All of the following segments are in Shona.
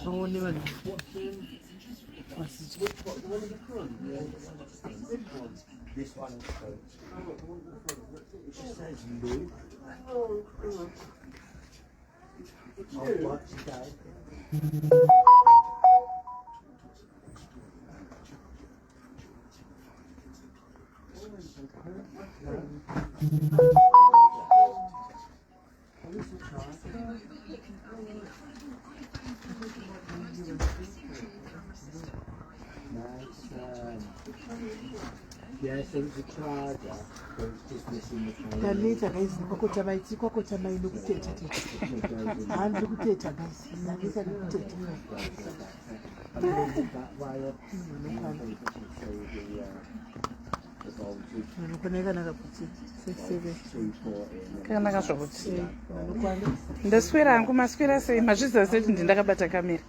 Oh, never. This one is it just says Lou. Yes, there was a charger, but it's just missing the phone. Later, guys, kwako chama inokuteta handi kuteta guys, nalisa kuteta nokonekana kanaka zvokuti ndaswera hangu maswera sei mazviziva seti ndindakabata kamera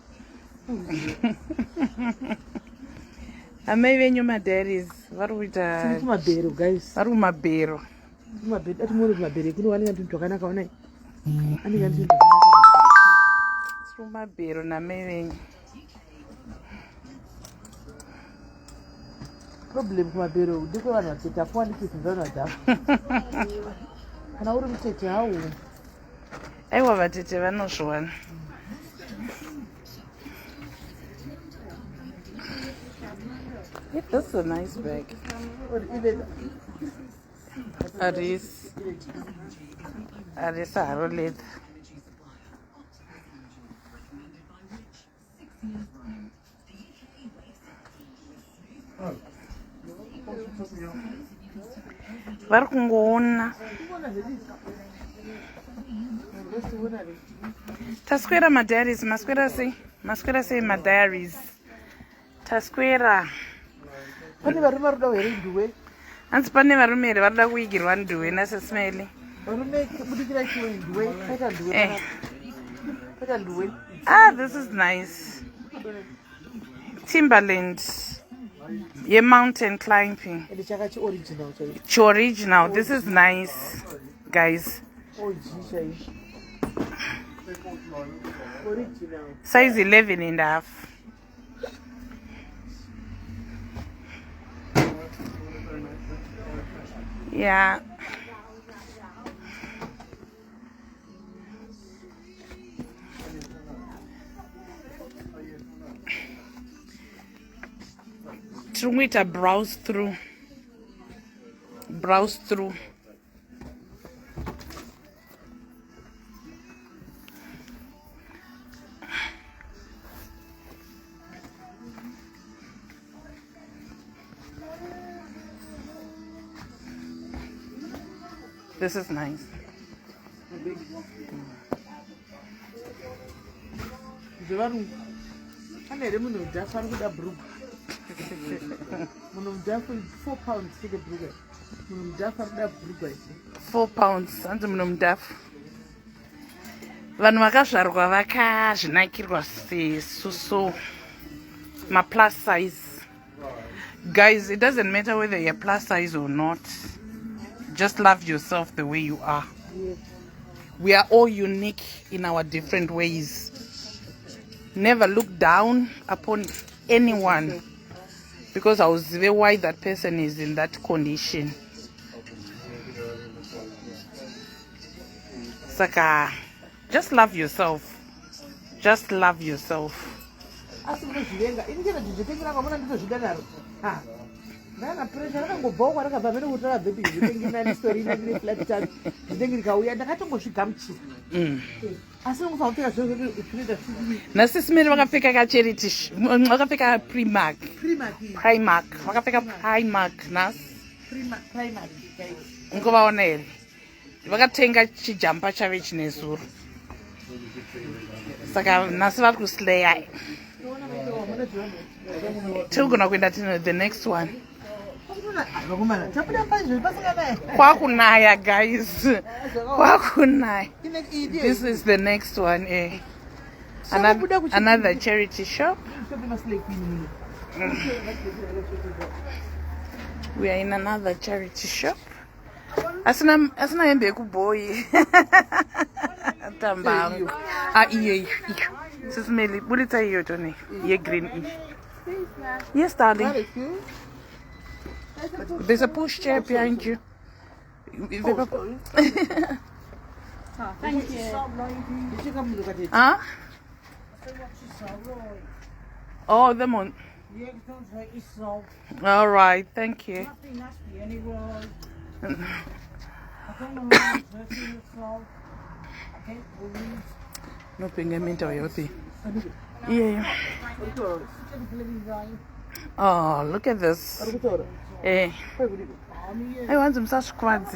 amai venyu madairies vari kuita kumabhero guys, vari kumabhero atimone kumabhero kuno vanenge ndinhu twakanaka onai anenge ndinhu tiri kumabhero namai venyu. problem kumabhero ndiko vanhu vatete akuwaniki zvinzvanwa dzavo kana uri mutete hawo aiwa vatete vanozviwana. This is a nice bag. Aris haro leather. Vari kungoona taswera madiaries, maswera sei madiaries taswera. pane varume vari kuda here nduwe, hanzi pane varume here vari kuda kuigirwa nduwe naSIS MELLY. varume kubudikira chiwe nduwe, paita nduwe, paita nduwe. This is nice. Timberland mountain climbing, ende chakachi original chai original. This is nice guys. OG chai original, Size 11.5. Yeah. Trunguita browse through. This is nice. zvevarungu pane here munhu mudhafu ari kuda bhurugwa munhu mudhafu 4 pounds chete bhurugwa, munhu mudhafu ari kuda bhurugwa ichi 4 pounds. Hanzi muno mudafu vanhu vakazvarwa vakazvinakirwa sesusu plus size. Guys, it doesn't matter whether you're plus size or not. Just love yourself the way you are. yes. We are all unique in our different ways. Never look down upon anyone because I was the why that person is in that condition. Saka, just love yourself. Just love yourself. asi munozvivenga ini chena ndizvitengera kwamuna nditozvida naro ndana pressure rakangobvawo kwarakabva mene kuti rakabvepi zvitenginani story inandine flat tan zvitengi rikauya ndakatongosvigamuchira asi unofana kupfeka zvino zvinoita naSIS MELLY vakapfeka kacharity, vakapfeka Primark, vakapfeka Primark nasi primary ungovaona here vakatenga chijampa chave chine zuro, saka nasi vari kuslaya. Tirigona kuenda tino the next one. Kwakunaya guys, kwakunaya. This is the next one. Another charity shop. We are in another charity shop. asina hembe yekuboyi. Tambangu. Iye. SIS MELLY, bulita iyo toni. Ye green. Yes, darling. There's a push chair behind you. Thank you. Did you come look at it? Huh? Oh, them on. Yeah, don't hurt yourself. All right, thank you. Nothing nasty anyway. I don't know who's hurting yourself. I can't believe. No payment or healthy. Yeah. Oh, look at this. Eh. I want some such quads.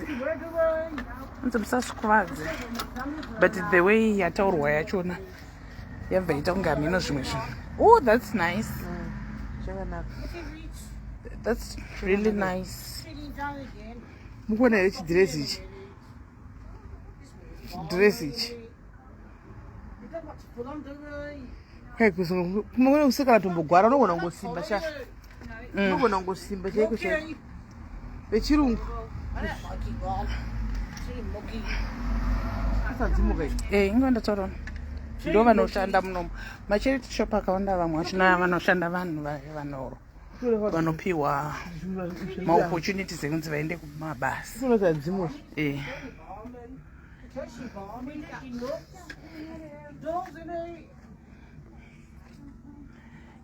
But the way you told why chona. Oh, that's nice. That's really nice. Dress it. Hey, kusungu. Kumwe usikala tumbugwara no wona ngosimba sha. No wona ngosimba cheko cha. Bechirungu. Ingwenda toro. Ndo vanoshanda munomu. Macharity shop akawanda vamwe achina vanoshanda vanhu vanoro. Vanopiwa maopportunities ekunzi vaende kumabasa. Kunoza dzimo.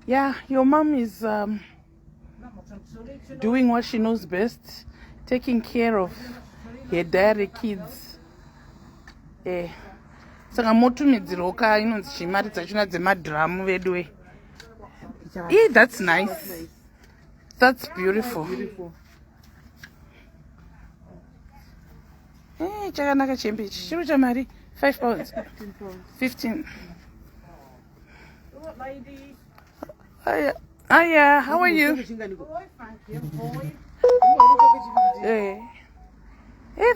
Yeah, your mom is doing what she knows best, taking care of her dairy kids. Saka motumidziroka inonzi chimari dzachona dzemadhiramu veduwee. That's nice. That's beautiful. Chakanaka chembe ichi chiro chamari 5 pounds. 15. Hiya, how are you? Hey,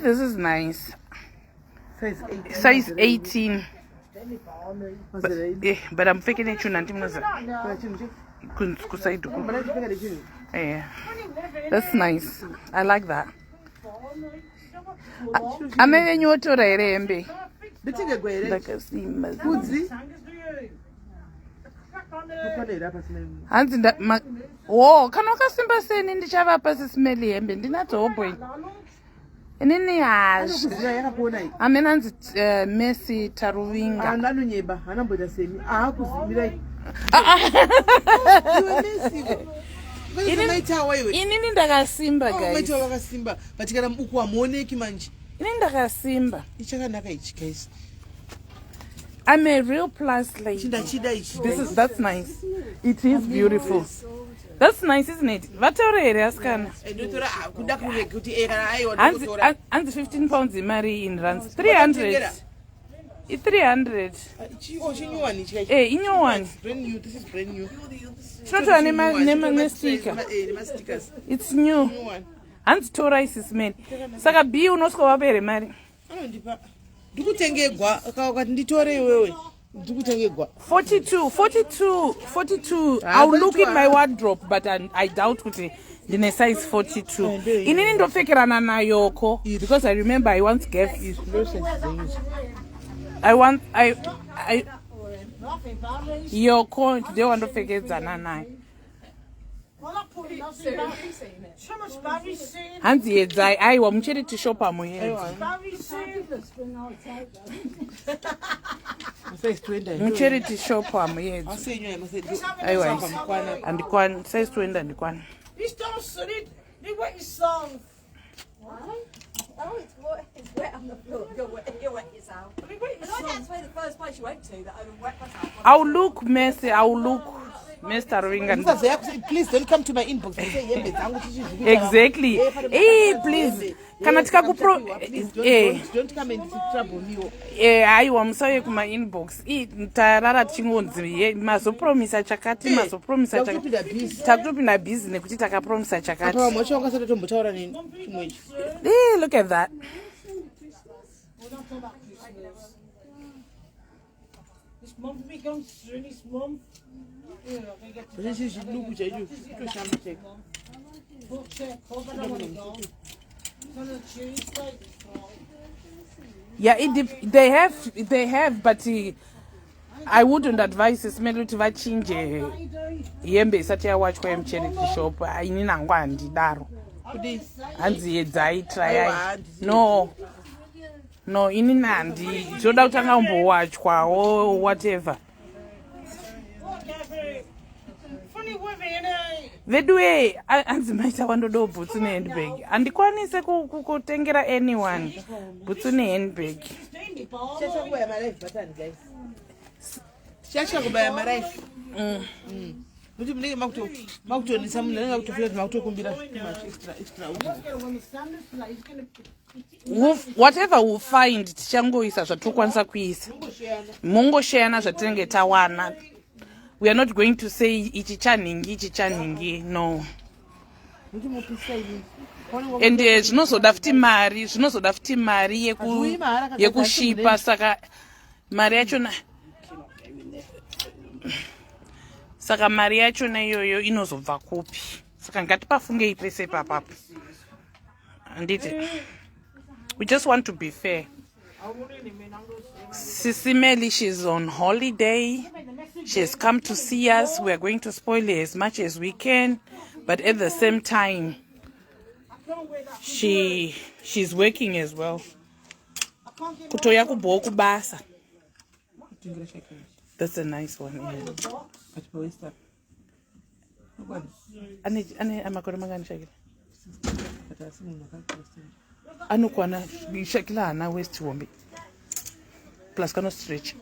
this is nice. Size 18. But I'm faking it. Yeah, that's nice. I like that. I'm a new to the oh, kanoka simba seni ndichava pa SIS MELLY hembe ndinadzobwe inini hash amena nzi Messi taruvinga anonyeba anamboita seni akuzimirai inini ndakasimba guys wakasimba patikana uku amuoneki manje inini ndakasimba ichakanaka ichi guys. I'm a real plus lady. That's nice. It is beautiful. That's nice, isn't it? What are and 15 pounds in Mary in runs. 300. It's 300. In your one. Brand new. This is brand new. It's not a name sticker. It's new. And to rice is made. Saka B unosko wabere Mary. Ndikutengegwa akawakati nditore wewe ndikutengegwa 42. I'll look in my wardrobe but I doubt kuti ndine size 42 inini ndopfekerana nayoko because I remember I once gave I yoko today wandopfekedzana nayo hanzi yedzai aiwa mucharity shop amuedzi mucharity shop amuedzi aiwa andikwani size 20 andikwana Oh, it's wet on the floor. You're wet yourself. I mean, that's where the first place you went to that I wet myself. I'll look messy. I'll look Mr. Ringan. Please don't come to my inbox. Exactly. Hey, please. Kanatika kupro. Don't come and trouble me. I am sorry to my inbox. Ntarara chingonzi. Mazopromisa chakati. Mazopromisa chakati. Takutopinda busy nekuti takapromisa chakati. Hey, look at that. This month we going through this month. This is look which I do. Yeah, they have, but I wouldn't advise SIS MELLY to vachinje hembe isati yawachwa yemucharity shop. Ini nangu handidaro. Hanzi edzai tryai. No, ini nandi. Zoda kutanga umbowachwa or whatever. Veduwee, hanzi maita wandodo boots ne handbag. Andikwanise kutengera anyone boots ne handbag. Shasha kubaya maraifu. Muti mnenge makuto ni samu nanga kutofia makuto kumbira extra. Whatever we find tichangoisa zvatikwanisa kuisa. Mungoshayana zvatinenge tawana. We are not going to say ichi chaningi, no. And zvinozoda futi mari yekushipa saka mari yachona iyoyo inozobva kupi. Saka ngatipafungei pese papapo. Anditi. We just want to be fair. SIS MELLY, she's on holiday. She has come to see us. We are going to spoil her as much as we can, but at the same time, she's working as well. Kutoya kuboku basa. That's a nice one. Yeah. Ane amakoro mangani shakila. Anu kwana shakila ana waist wombi. Plus cannot stretch.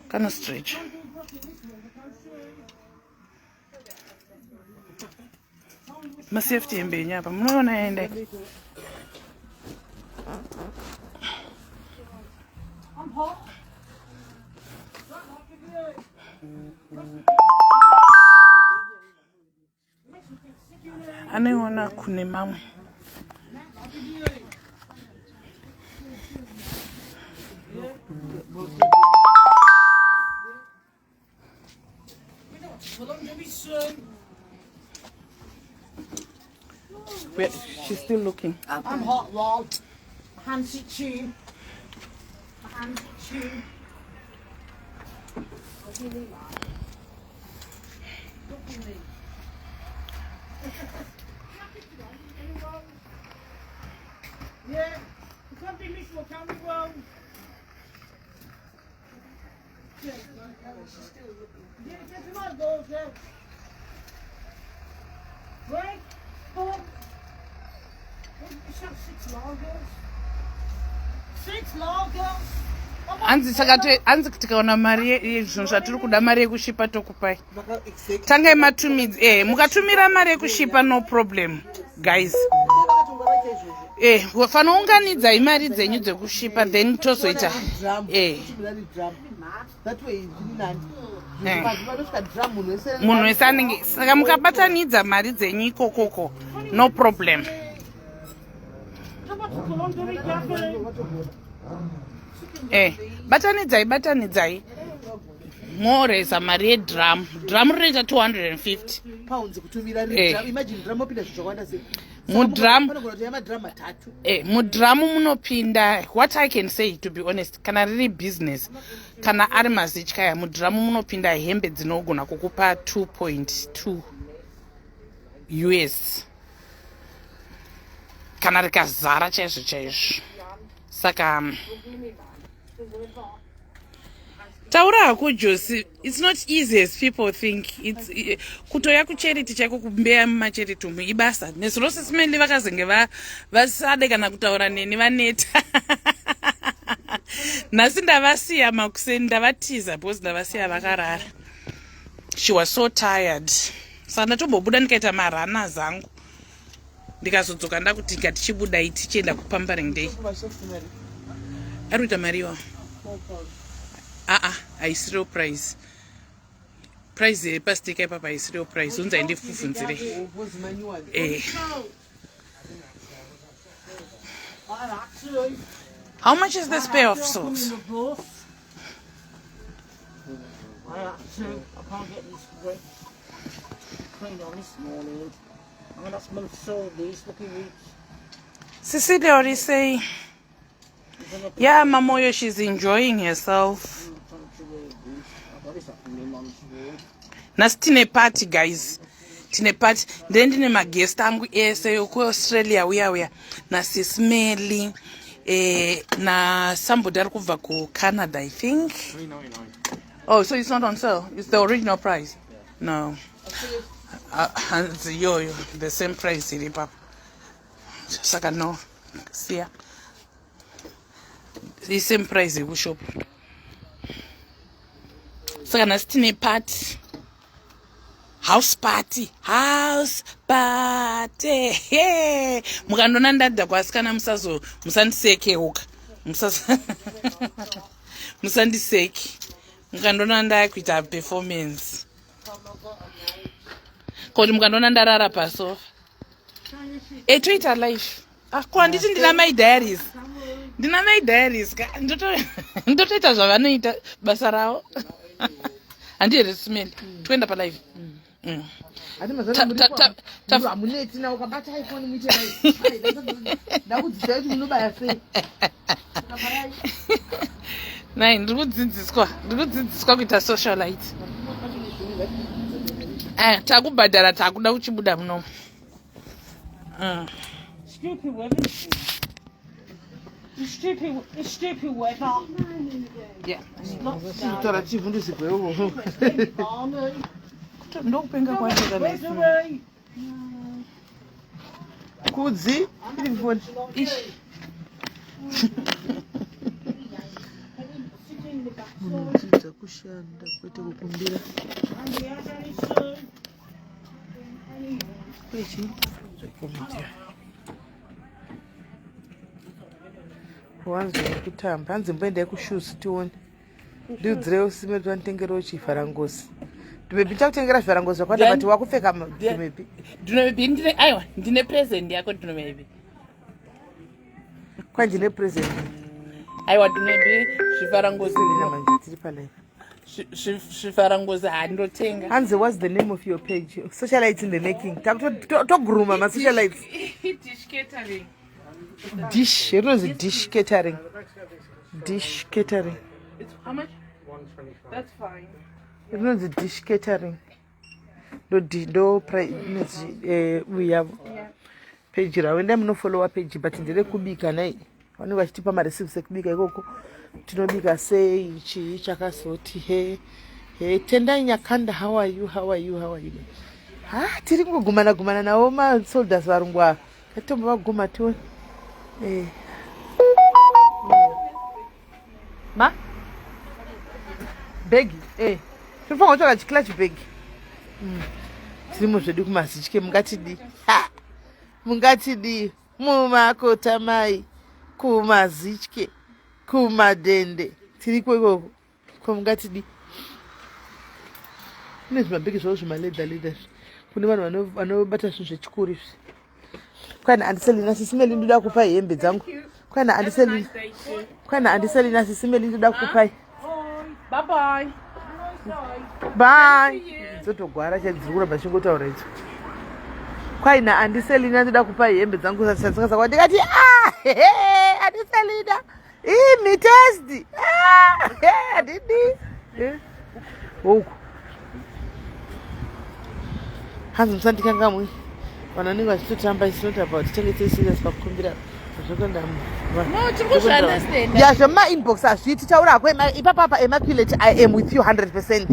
Cannot stretch. Masafety embenya hapa. Mnaona ende. Anaona kune mamwe. She's still looking. I'm hot, lol. Hands itching. Hands itching. Yeah, you can't be miserable, can we, bro? Yeah, she's still looking. Yeah, get him out, go, yeah. Right? Go. You have 6 lagers. 6 lagers? Anzi tikaona mari zvinhu zvatiri kuda mari yekushipa tokupai. Tangai matumidzi. Mukatumira mari yekushipa no problem, guys. Fanounganidzai mari dzenyu dzekushipa then tozoita. Munhu wese anenge saka mukabatanidza mari dzenyu ikokoko no problem. Batanidzai. Moreza mari yedrum. Drum rinoita 250 pounds kutumira drum. Imagine drum opinda zvakawanda sei. Mudrum munopinda. What I can say, to be honest, kana riri business, kana ari mazityaya, mudrum munopinda hembe dzinogona kukupa 2.2 US. Kana rikazara chaizvo. Saka taura hako Josi, it's not easy as people think. It's kutoya kucharity chako kumbeya mumacharity umu ibasa. Nesoro SIS MELLY vakazenge vasade kana kutaura neni vaneta. Nhasi ndavasiya makuseni ndavatiza because ndavasiya vakarara. She was so tired. Saka ndatombobuda ndikaita marana zangu. Ndikazodzoka ndakuti ngatichibuda tichienda kupampering day. Arikuita mariwa. Haisiriwo price. Price yepastika ipapa haisiriwo price. Unza ndifufunzire. How much is this pair of socks? I can't get this cleaned on this morning. I'm gonna smell so these looking rich. Cecilia already say, yeah, Mamoyo, she's enjoying herself. Nasi tine party, guys. Tine party. Then tine magest angu ese yoko Australia uya. Na SIS MELLY. Na somebody kubva ku Canada, I think. $3.99. Oh, so it's not on sale. It's the original price. Yeah. No. Yo, the same price, Papa. Saka no. See ya. The same price we shop. Saka na stine party. House party. Hey. Mukandona ndadda kwasikana musandiseke uka. Musandiseke. Mukandona ndakuita performance. Kodi mukandona ndarara pasofa. Twitter live. Kwa nditi ndina my diaries. Ndina my diaries. Ndotoita zvavanoita basa ravo. Handiyere SIS-MELLY. Twenda pa live. Amuneti na ukabata iPhone muite live. Ndakudzidzisa kuti munobaya sei. Nai, ndikudzidziswa kuita socialite. Takubhadhara takuda kuchibuda muno. Stupid weather. It's stupid weather. Yeah. Tara chifundisi kwewo. Ndokupenga kwacho Veduwee. Kudzi iri phone. Munotidza kushanda kwete kukumbira. Kwechi zvakomitiya. Wanzi kutamba. Hanzi mboendai kushoes tione. Ndiudzirewo SIS-MELLY twanditengerawo chivharangosi. Dumebi ndakutengera zvivharangosi zvakawanda but wakupfeka dumebi. Dumebi ndine present yako Dumebi. Kwa ndine present. Aiwa Dumebi zvivharangosi ndina manje tiri palive. Zvivharangosi handotenga. Hanzi, what's the name of your page? Socialites in the making. Toguruma ma socialites. Dish catering. Dish, it was dish catering. Dish catering. It's how much? 125. That's fine. It was dish catering. We have page ra. When them no follow up page, but ndire kubika nai. Wani vachitipa ma receipts ekubika ikoko. Tinobika sei ichi chakasoti he tendai Nyakanda, how are you? Tiri kungogumana nawo ma soldiers varungwa. Katomba vaguma tu. Ma? Begi. Tinofanira kutsvaga chikila chibhegi. Tirimo zvedu kumazitye mungatidi mumakota mai kumazitye kumadende tiriko ikoko kwamungatidi. Kune zvimabhegi zvavo zvemaledha kune vanhu vanobata zvinhu zvechikuru izvi. Kwana andiselina SIS-MELLY ndoda kupa hembe dzangu. Kwana andiselina SIS-MELLY ndoda kupa. Bye. Dzotogwara chadzirura bashingotaura idzo. Kwaina andiselina ndoda kupa hembe dzangu sasa kwa ndikati andiselina. Me test. Didi. Huko. Hanzi msandikanga mwe. Vananenge vachitotamba is not about tengete serious pakukumbira zvokondamu. No, tirikushaunderstand. Yeah, zvema inbox azviti taura kwe ipapa Immaculate, I am with you 100%.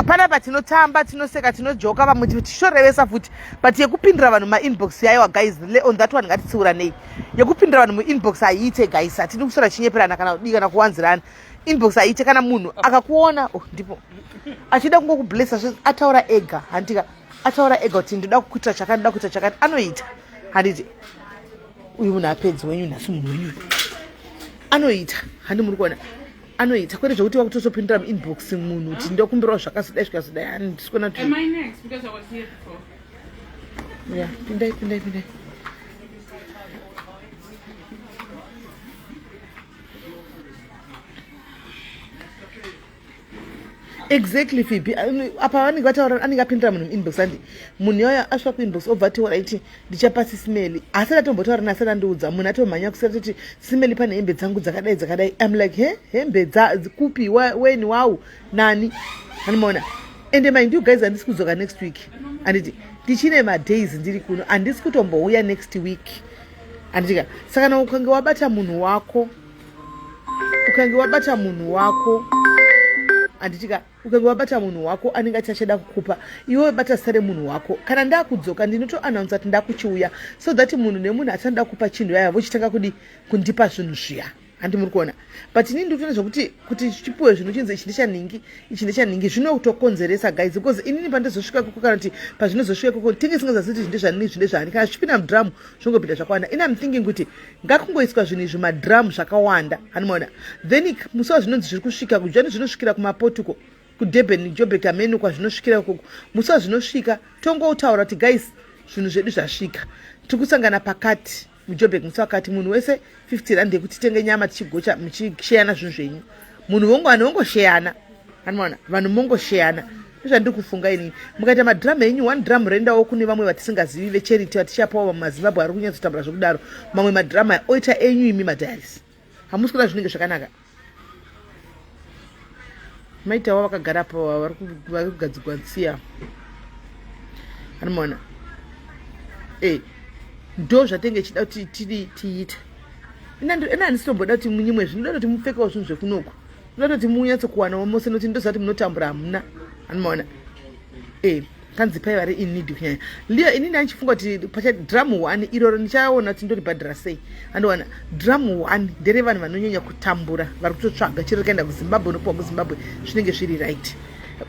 Panapa tinotamba, tinoseka, tinojoka vamwe tishorevesa futi. But yekupindira vanhu ma inbox yayo guys, on that one ngatitsiura nei. Yekupindira vanhu mu inbox aite guys, atini kusora chinyeperana kana kudika kana kuwanzirana. Inbox aite kana munhu akakuona, ndipo achida kungokublessa ataura ega, handika ataura ega kuti ndoda kukuita chakati anoita. Handiti uyu munhu apedzi wenyu nhasi munhu wenyu anoita. Handi muri kuona anoita kwete zvokuti wakutozopindira muinbox munhu kuti ndokumbirawo zvakazodai handisikuona kuti. Am I next? Because I was here before. Yeah, pindai. exactly Phoebe apa vanenge vataura anenge apindira munhu muinbox andi munhu yaya asvika kuinbox obva atiora iti ndichapa sisimeli asati atombotaura nasati andiudza munhu atomhanya kusati kuti sisimeli pane hembe dzangu dzakadai I'm like hembe kupi weni wau nani anomaona ende mind you guys handisi kudzoka next week anditi ndichine madays ndiri kuno handisi kutombouya next week anditika saka na ukange wabata munhu wako anditika ukange wabata munhu wako anenge achachada kukupa iwe bata sare munhu wako kana ndakudzoka ndinotoannounce kuti ndakuchiuya so that munhu nemunhu achanda kupa chinhu yaya vochitanga kundipa zvinhu zviya handi muri kuona but inini ndikutona zvokuti chipiwe zvinhu chinzi ichi ndechanhingi zvinotokonzeresa guys because inini pandizosvika koko kana kuti pazvinozosvika koko tinge singazaziti zvindezvani kana zvichipinda mudhamu zvongopinda zvakawanda ina am thinking kuti ngakungoiswa zvinhu izvi madhamu zvakawanda hanimaona then musi wazvinonzi zviri kusvika kujani zvinosvikira kumaportugal kudurban joburg ameno kwazvinosvikira koko musi wazvinosvika tongoutaura kuti guys zvinhu zvedu zvasvika tiri kusangana pakati mujoburg musi wakati munhu wese 50 rand yekuti tenge nyama tichigocha muchisheyana zvinhu zvenyu munhu vanhu vongosheyana hanimaona vanhu mongosheyana ndizvandiri kufunga inini mukaita madhamu enyu 1 dhamu roendawo kune vamwe vatisingazivi vecharity vatichapawo vamazimbabwe ari kunyatsotambura zvokudaro mamwe madhamu oita enyu imi madhayaris hamusi kuona zvinenge zvakanaka maitawo vakagara pa vari kugadzigwa ntsiya hanimaona ndo zvatenge chida kuti tiite ina handisitomboda kuti munyimwe zvinoda kuti mupfekawo zvinhu zvekunoku ndoda kuti munyatsokuwanawo mose nokuti ndozati munotambura hamuna hanimaona kanzipai vari in need kunyanya liyo inini andichifunga kuti pacha dhamu 1 iroro ndichaona kuti ndoribhadhara sei andowana dhamu 1 ndere vanhu vanonyanya kutambura vari kutotsvaga chiri kaenda kuzimbabwe nokuwa kuzimbabwe zvinenge zviri right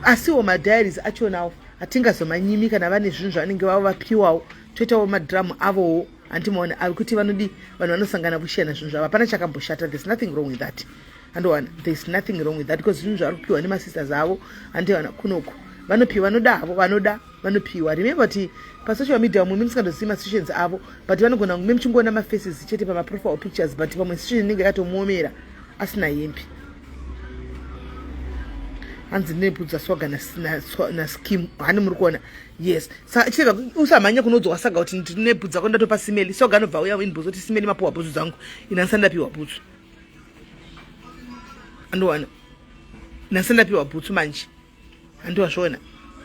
asiwo madiaries achonawo hatingazomanyimi kana vane zvinhu zvavanenge vavo vapiwawo toitawo madhamu avowo andimaona ari kuti vanhu vanosangana kushiyana zvinhu zvavo hapana chakamboshata there's nothing wrong with that andowana there's nothing wrong with that because zvinhu zvari kupiwa nemasisters avo andiwana kunoku vanopiwa vanopiwa remember kuti pasocial media mumwe musingazozivi masituations avo but vanogona kumwe muchingoona mafaces chete pamaprofile pictures but pamwe situation inenge yakatomuomera asina hembe hanzi nebudza swaga nascheme hani muri kuona yes saka chiteka usamhanya kunodzwa saga kuti ndinebudza ko ndatopa simeli swaga anobva uya inbudza kuti simeli mapiwa bhutsu dzangu inasandapiwa bhutsu andowana nasandapiwa bhutsu manje andowazviona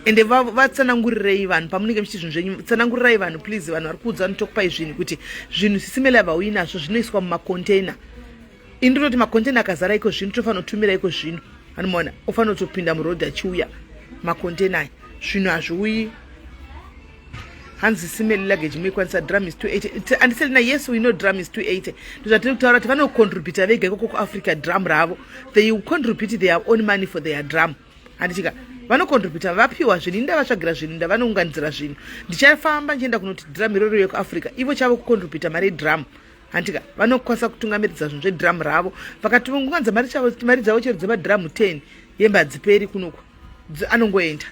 ende vatsanangurirei vanhu pamunenge muchiti zvinhu zvenyu tsanangurirai vanhu please vanhu vari kuudza vanotokupai zvinhu kuti zvinhu sisimeli havauyi nazvo zvinoiswa mumakontaina indinoti makontaina akazara iko zvinhu tofanira kutumira iko zvinhu hanimaona ofanira kutopinda murodhi achiuya makontaina aya zvinhu hazviuyi hanzi simeli luggage muikwanisa drum is 280 andiselina yes we know drum is 280 ndozvatiri kutaura kuti vanocontributa vega ikoko kuafrica drum ravo they contribute their own money for their drum handichika vanocontributa vapiwa zvinhu indavatsvagira zvinhu ndavanounganidzira zvinhu ndichafamba ndichienda kunoti drum iroro yekuafrica ivo chavo kucontributa mari yedrum handika vanokwanisa kutungamiridza zvinhu zvedrum ravo vakatunganidza mari dzavo chero dzemadrum 10 yemba hadziperi kunoku anongoenda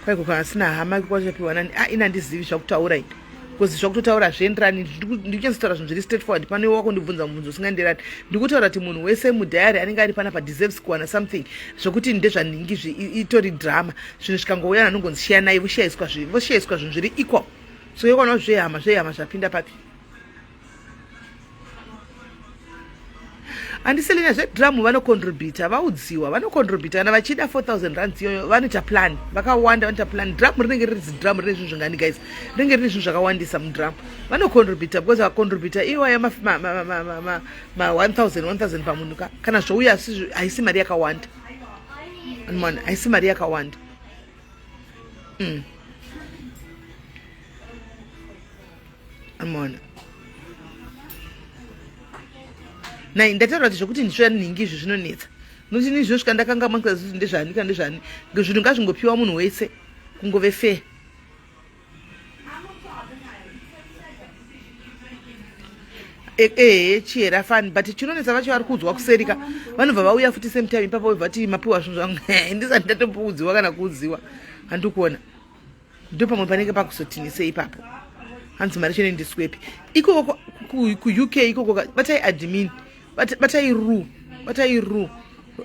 kwaiko kana sina hama kwachapiwa nani ina handizivi zvakutaura ini because zvakutotaura zvienderani ndikunyatsotaura zvinhu zviri straight forward pane wako ndibvunza mubvunzo usingaenderani ndikutaura kuti munhu wese mudhayari anenge ari pana padeserves kuwana something zvokuti ndezvanhingi itori drama zvinhu zvikangouya anongonzi shiyanai voshaiswa zvinhu zviri equal so yokwanawo zvehama zvapinda papi handiselenya zvedrum vanocontributa vaudziwa vanocontributa kana vachida 4000 rands iyoyo vanoita plan vakawanda vanoita plan drum rinenge riri drum rine zvinhu zvangani guys rinenge rine zvinhu zvakawandisa mudrum vanocontributa because vacontributa iwaya ma 1000 pamunhu kana zvouya haisi mari yakawanda mwana haisi mari yakawanda mwana nai ndataura kuti zvokuti ndisvera nhingi izvi zvinonetsa nokuti ni zvosvika ndakanga mangazivi ndezvani kana ndezvani zvinhu ngazvingopiwa munhu wese kungove fair chihera fani but chinonetsa vacho vari kuudzwa kuserika vanobva vauya futi same time ipapo vati mapiwa zvinhu zvangu ndisati ndatomboudziwa kana kuudziwa handikuona ndo pamwe panenge pakuzotinisei ipapo hanzi mari chene ndiswepi ikoko ku UK ikoko batai admin batai ru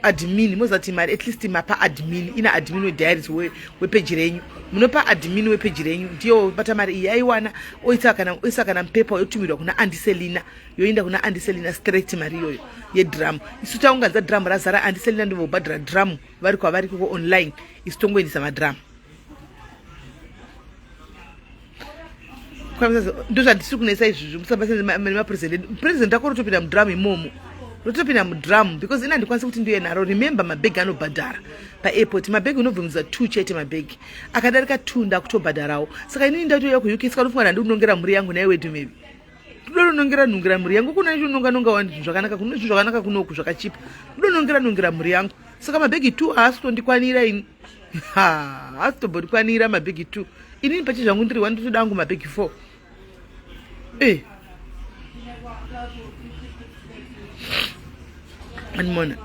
admin mozati mari at least mapa admin ina admin wediaries wepage renyu munopa admin wepage renyu ndiyo bata mari iyi aiwana oisa kana mpepa yotumirwa kuna Andiselina yoinda kuna Andiselina straight mari yoyo yedrum isu taungadza drum razara Andiselina ndivo bhadhara drum vari kwavari kuko online isu tongoendesa madrum ndozvandisiri kunesa izvizvi musabapresident ako rotopinda mudrum imomo rotopinda mudrum because ina ndikwanisa kuti ndiye naro remember mabhegi anobhadhara paairport mabhegi unobvumidza 2 chete mabhegi akadarika 2 ndakutobhadharawo saka inini ndatoya kuuk saka ndofunga ndandikunongera mhuri yangu naye wedu maybe ndodonongera mhuri yangu kuna nonga wandu zvakanaka kuno zvakanaka kunoku zvakachipa ndodonongera mhuri yangu saka mabhegi 2 haasi kutondikwanira ini haasi tombondikwanira mabhegi 2 inini pachi zvangu ndiri wandotoda angu mabhegi 4 animona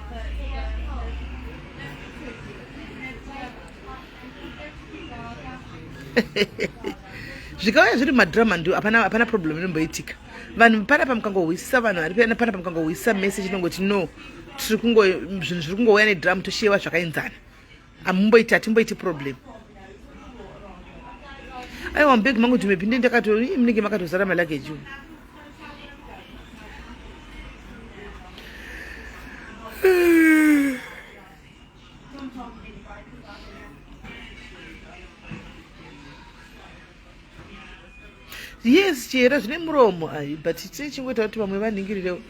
zvikauya zviri madhirama ndio hapana problem inomboitika vanhu panapa mukangohwisisa vanhu vari panapa mukangohwisisa message inongoti no zvinhu zviri kungouya nedhiramu toshewa zvakaenzana hatimboiti problem aiwa mubhegi mangu dhimepinde munenge makatozara malageji yes chera zvine muromo ai but chingoita kuti vamwe vaningirirewo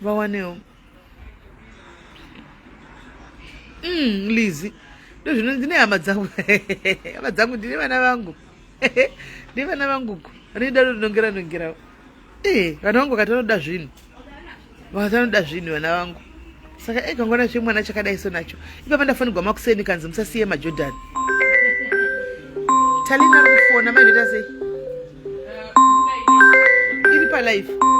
vawanewo Lizi ndozvino ndine hama dzangu hama dzangu ndine vana vangu ndine vana vanguko vanoida nongerawo vana vangu vakatanoda zvinhu vana vangu saka kangona chemwana chakadaiso nacho ipapa ndafanirwa makuseni kanzi musasiye majordan talina ari kufona mainoita sei iri palife